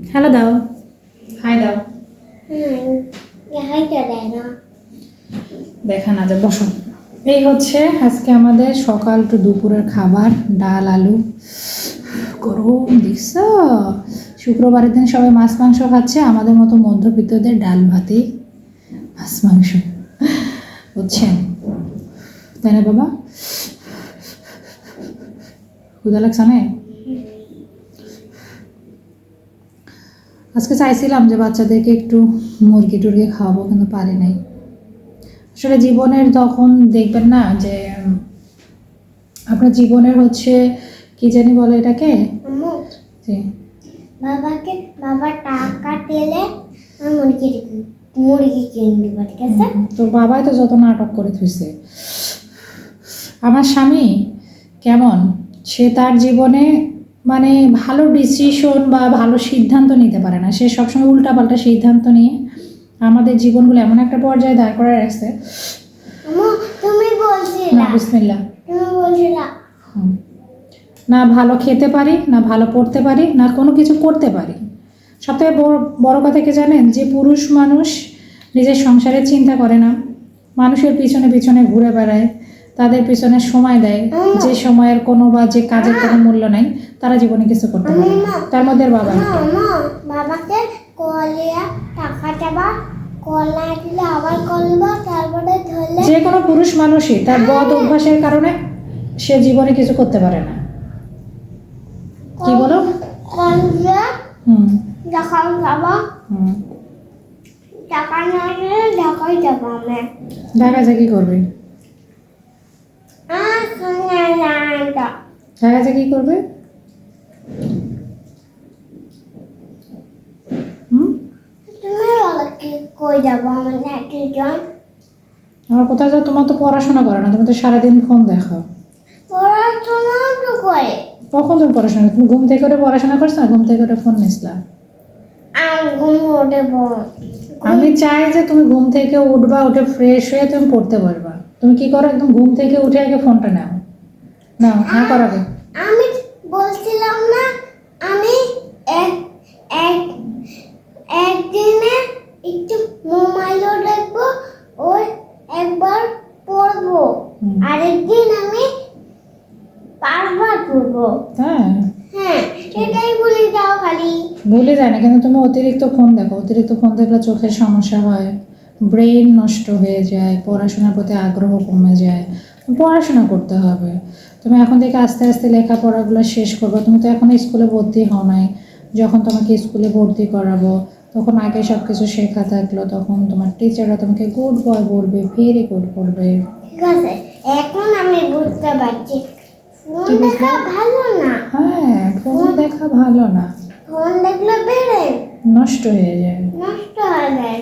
Hello দাও, high দাও। হাইটা দেয় না। দেখা না যায়, বসো। এই হচ্ছে আজকে আমাদের সকাল টু দুপুরের খাবার, ডাল আলু। গরম দেখছ, শুক্রবারের দিন সবাই মাছ মাংস খাচ্ছে, আমাদের মতো মধ্যবিত্তদের ডাল ভাতে মাছ মাংস, বুঝছেন তাই না বাবা? ক্ষুধা লাগছে না? আজকে চাইছিলাম যে বাচ্চাদেরকে একটু মুরগি টুরগি খাওয়াবো, কিন্তু পারি নাই। আসলে জীবনের তখন দেখবেন না যে আপনার জীবনের হচ্ছে কি জানি বলে এটাকে, আম্মু, যে বাবা টাকা দিলে আমি মুরগি কিনে দিব, ঠিক আছে? তোর বাবাই তো যত নাটক করে থুইছে। আমার স্বামী কেমন, সে তার জীবনে মানে ভালো ডিসিশন বা ভালো সিদ্ধান্ত নিতে পারে না, সে সবসময় উল্টাপাল্টা সিদ্ধান্ত নিয়ে আমাদের জীবনগুলো এমন একটা পর্যায়ে দাঁড় করে রাখছে। আম্মু, তুমি না বলছিলা বিসমিল্লাহ, তুমি না ভালো খেতে পারি, না ভালো পড়তে পারি, না কোনো কিছু করতে পারি। সবথেকে বড় কথা কি জানেন, যে পুরুষ মানুষ নিজের সংসারের চিন্তা করে না, মানুষের পিছনে পিছনে ঘুরে বেড়ায়, তাদের পিছনে সময় দেয়, যে সময়ের কোনো বা যে কাজের কোনো মূল্য নাই, তারা জীবনে কিছু করতে পারে না। তার মধ্যে বাবা বাবাকে কলিয়া টাকা চাবা, কলা দিলে আবার কলবা, তারপরে ধরলে যে কোনো পুরুষ মানুষই তার বদ অভ্যাসের কারণে সে জীবনে কিছু করতে পারে না। কি বলো? কলবে হুম দেখাও যাবা, হুম টাকা না দিলে ঢাকাই যাবো আমি। ঢাকা যা কি করবে? ঢাকা যা কি করবে? হুম তুমি বলো কি কই যাবো আমার একজন? আমার কোথায় যাও? তোমার তো পড়াশোনা করে না, তুমি তো সারাদিন ফোন দেখো। পড়াশোনা তো করে। কখন তুমি পড়াশোনা, তুমি ঘুম থেকে করে পড়াশোনা করছো না ঘুম থেকে করে ফোন নিসলা? আর ঘুম উঠব। আমি চাই যে তুমি ঘুম থেকে উঠবা, উঠে ফ্রেশ হয়ে তুমি পড়তে পারবা। তুমি কি করো, একদম ঘুম থেকে উঠে আগে ফোনটা নাও, নাও না করাবে। আমি বলছিলাম না, আমি এক এক একদিনে একটু মোবাইলও দেখবো, ওই একবার পড়বো, আরেকদিন আমি 5 বার পড়বো। হ্যাঁ হ্যাঁ, সেটাই বলে যাও খালি। ভুলে যায় না, কিন্তু তুমি অতিরিক্ত ফোন দেখো, অতিরিক্ত ফোন দেখলে চোখের সমস্যা হয়, ব্রেন নষ্ট হয়ে যায়, পড়াশোনার প্রতি আগ্রহ কমে যায়। পড়াশোনা করতে হবে, তুমি এখন থেকে আস্তে আস্তে লেখাপড়াগুলো শেষ করবে। তুমি তো এখন স্কুলে ভর্তি হও নাই, যখন তোমাকে স্কুলে ভর্তি করাবো তখন আগে সব কিছু শেখা থাকলো, তখন তোমার টিচাররা তোমাকে গুড বয় বলবে, ভেরি গুড বলবে। ঠিক আছে, এখন আমি বুঝতে পারছি ফোন কি বুঝলে? দেখা ভালো না। হ্যাঁ, ফোন দেখা ভালো না, ফোন দেখলে বেড়ে নষ্ট হয়ে যায়। নষ্ট হয়ে যায়।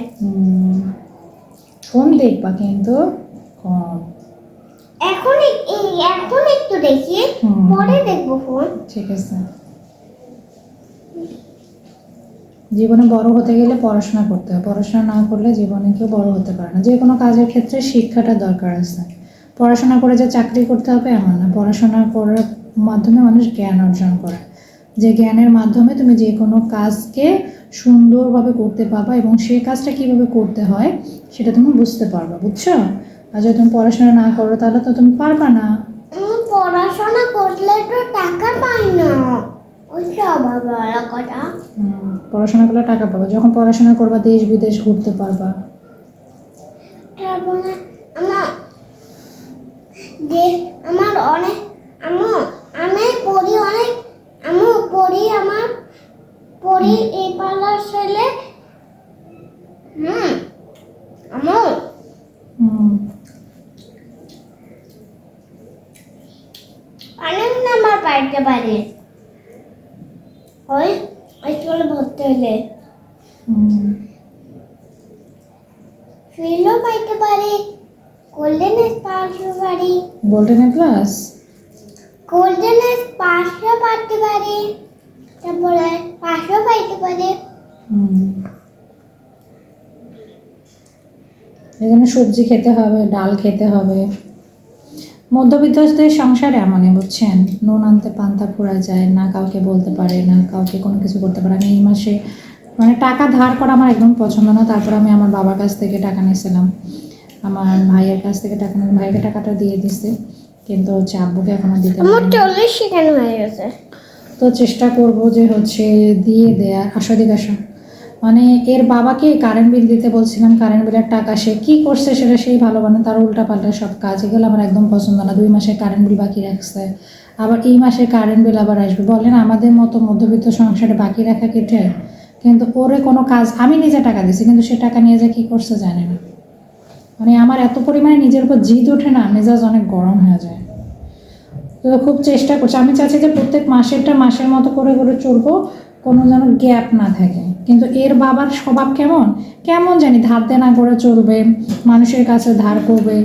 ফোন দেখবা কিন্তু কম। এখন একটু দেখি, পরে দেখবো ফোন। ঠিক আছে। জীবনে বড় হতে গেলে পড়াশোনা করতে হয়, পড়াশোনা না করলে জীবনে কেউ বড় হতে পারে না। যে কোনো কাজের ক্ষেত্রে শিক্ষাটা দরকার আছে। পড়াশোনা করে যে চাকরি করতে হবে এমন না, পড়াশোনা করার মাধ্যমে মানুষ জ্ঞান অর্জন করে, যে জ্ঞানের মাধ্যমে তুমি যে কোনো কাজকে সুন্দরভাবে করতে পারবা এবং সেই কাজটা কিভাবে করতে হয় সেটা তুমি বুঝতে পারবা, বুঝছো? আর যদি তুমি পড়াশোনা না করো তাহলে তো তুমি পারবা না। পড়াশোনা করলে তো টাকা পাই না, ওইটা বাবা কথা। পড়াশোনা করলে টাকা পাবা, যখন পড়াশোনা করবা দেশ বিদেশ ঘুরতে পারবা। তারপরে আমার যে আমার অনেক আমি পড়ি অনেক, আমার পড়ি এই পালার ছেলে। আমার অনেক নাম্বার পাইতে পারে ওই স্কুলে ভর্তি হলে, ফেলও পাইতে পারে, গোল্ডেন পাসও পারি, গোল্ডেন ক্লাস গোল্ডেন পাসও পাইতে পারে, তারপরে পাসও পাইতে পারে। এই জন্য সবজি খেতে হবে, ডাল খেতে হবে, মধ্যবিত্তদের সংসারে এমনই বুঝছেন, নুন আনতে পান্তা ফুরা যায় না, কাউকে বলতে পারে না, কাউকে কোনো কিছু করতে পারে। আমি এই মাসে মানে টাকা ধার করা আমার একদম পছন্দ না। তারপর আমি আমার বাবার কাছ থেকে টাকা নিয়েছিলাম, আমার ভাইয়ের কাছ থেকে টাকা নিয়ে ভাইকে টাকাটা দিয়ে দিছি, কিন্তু হচ্ছে আব্বুকে এখনো দিতে আমার পারিনি। 40 সেকেন্ড হয়ে গেছে। তো চেষ্টা করব যে হচ্ছে দিয়ে দেয়ার। আসো দিকে আসো। মানে এর বাবাকে কারেন্ট বিল দিতে বলছিলাম, কারেন্ট বিলের টাকা সে কি করছে সেটা সেই ভালো, মানে তার উল্টাপাল্টা সব কাজ, এগুলো আমার একদম পছন্দ না। 2 মাসের কারেন্ট বিল বাকি রাখছে, আবার এই মাসে কারেন্ট বিল আবার আসবে। বলেন আমাদের মতো মধ্যবিত্ত সংসারে বাকি রাখা কেটে, কিন্তু ওরে কোনো কাজ, আমি নিজে টাকা দিছি কিন্তু সে টাকা নিয়ে যে কী করছে জানে না। মানে আমার এত পরিমাণে নিজের উপর জিদ ওঠে না, মেজাজ অনেক গরম হয়ে যায়। তো খুব চেষ্টা করছি, আমি চাচ্ছি যে প্রত্যেক মাসেরটা মাসের মতো করে করে চলবো, কোনো যেন গ্যাপ না থাকে। কিন্তু এর বাবার স্বভাব কেমন কেমন জানি, ধার দেনা করে চলবে, মানুষের কাছে ধার করবে,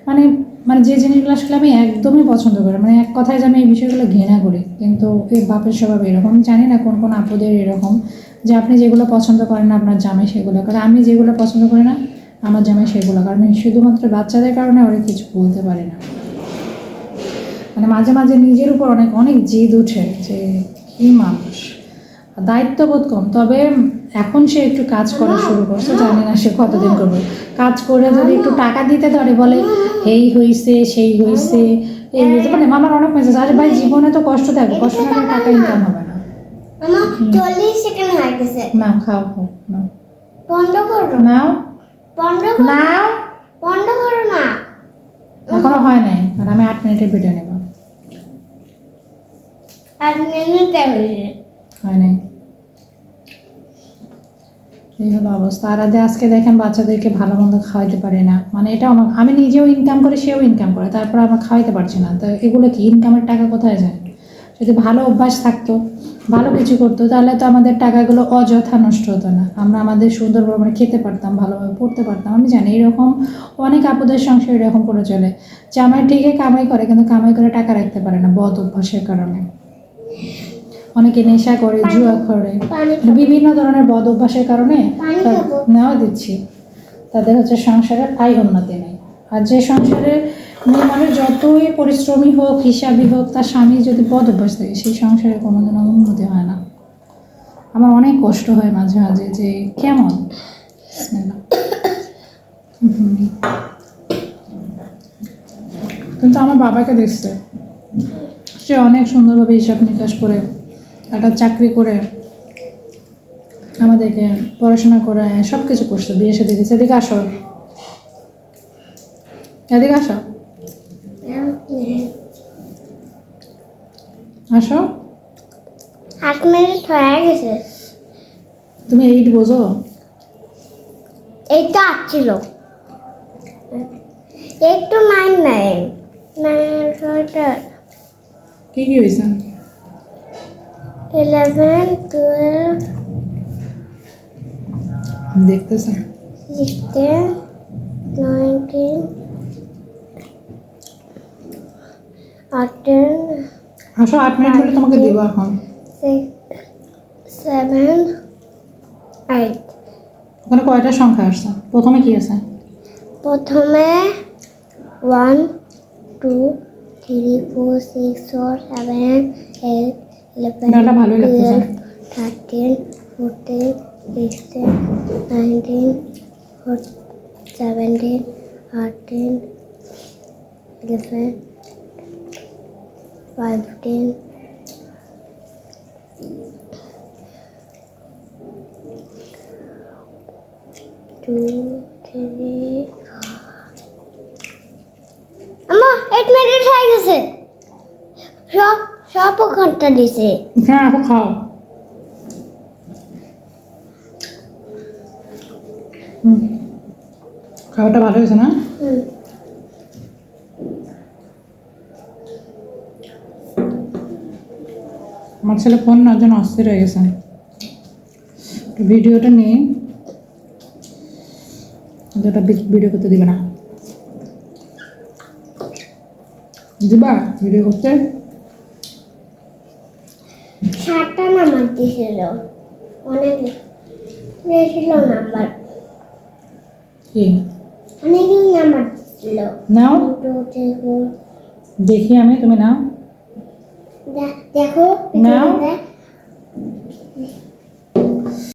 মানে মানে যে জিনিসগুলো আসলে আমি একদমই পছন্দ করি, মানে এক কথায় যে আমি এই বিষয়গুলো ঘৃণা করি। কিন্তু এর বাপের স্বভাব এরকম, আমি জানি না কোন কোন আপুদের এরকম, যে আপনি যেগুলো পছন্দ করেন না আপনার জামাই সেগুলো করে, আমি যেগুলো পছন্দ করি না আমার জামাই সেগুলো, কারণ আমি শুধুমাত্র বাচ্চাদের কারণে ওরা কিছু বলতে পারি না। মানে মাঝে মাঝে নিজের উপর অনেক অনেক জেদ উঠে যে কি মানুষ, দায়িত্ববোধ কম। তবে এখন সে একটু কাজ করা শুরু করছে, জানি না সে কতদিন করবে। কাজ করে যদি একটু টাকা দিতে ধরে বলে এই হইছে সেই হইছে এই হয়েছে, মানে আমার অনেক মেসেজ, আরে ভাই জীবনে তো কষ্ট থাকবে, কষ্ট না করলে টাকা ইনকাম হবে না। আমার 40 সেকেন্ড হয়ে গেছে। না খাও খাও নাও বন্ধ করো। নাও বন্ধ করো। নাও, বন্ধ করো না। এখনো হয় নাই, আর আমি 8 মিনিটের ভিডিও নেব। আর মিনিট হয়েছে। হয় নাই, এই হলো অবস্থা। আর আজকে দেখেন বাচ্চাদেরকে ভালো মন্দ খাওয়াইতে পারি না, মানে এটা আমি নিজেও ইনকাম করে সেও ইনকাম করে, তারপর আমরা খাওয়াইতে পারছি না। তো এগুলো কি ইনকামের টাকা কোথায় যায়? যদি ভালো অভ্যাস থাকতো, ভালো কিছু করতো, তাহলে তো আমাদের টাকাগুলো অযথা নষ্ট হতো না, আমরা আমাদের সুন্দরভাবে খেতে পারতাম, ভালোভাবে পড়তে পারতাম। আমি জানি এরকম অনেক আপুদের সংসার এরকম করে চলে, জামাই ঠিকই কামাই করে কিন্তু কামাই করে টাকা রাখতে পারে না বদ অভ্যাসের কারণে। অনেকে নেশা করে, জুয়া করে, বিভিন্ন ধরনের বদ অভ্যাসের কারণে নেওয়া দিচ্ছি, তাদের হচ্ছে সংসারের আয় উন্নতি নেই। আর যে সংসারের মেয়ে মানুষ যতই পরিশ্রমী হোক, হিসাবই হোক, তার স্বামী যদি বদ অভ্যাস থাকে সেই সংসারে কোনোদিন উন্নতি হয় না। আমার অনেক কষ্ট হয় মাঝে মাঝে যে কেমন। কিন্তু আমার বাবাকে দেখছে, সে অনেক সুন্দরভাবে হিসাব নিকাশ করে একটা চাকরি করে আমাদেরকে পড়াশোনা করে সব কিছু করছে, বিয়ে সাথে দিচ্ছে। এদিকে আসো, এদিকে আসো, আসো। 8 মিনিট হয়ে গেছে। তুমি 8 বোঝো? এইটা আসছিল একটু 9 নাই 9 কি কি হয়েছে? 11 12 দেখতেছে 16 19 18 আসো, 8 মিনিট হলে তোমাকে দিব এখন। 6 7 8 ওখানে কয়টা সংখ্যা আসছে? প্রথমে কি আছে? প্রথমে 1 2 3 4 6 4 7 8 11 ডাটা ভালোই লাগতেছে। 12 13 14 15 16 17 18 11 15 2 3 আমা 8 মিনিট হয়ে গেছে। সব সব ঘন্টা দিছে। হ্যাঁ এখন খাও। খাবারটা ভালো হয়েছে না? আমার ছেলে ফোন নেওয়ার জন্য অস্থির হয়ে গেছে। ভিডিওটা নিয়ে যেটা ভিডিও করতে দিবে না, দিবা ভিডিও করতে? 7টা নাম্বার দিছিল, অনেক দিয়েছিল নাম্বার, কি অনেক নাম্বার দিছিল। নাও 1 2 3 4 দেখি আমি, তুমি নাও। দেখো নাও। পিছনে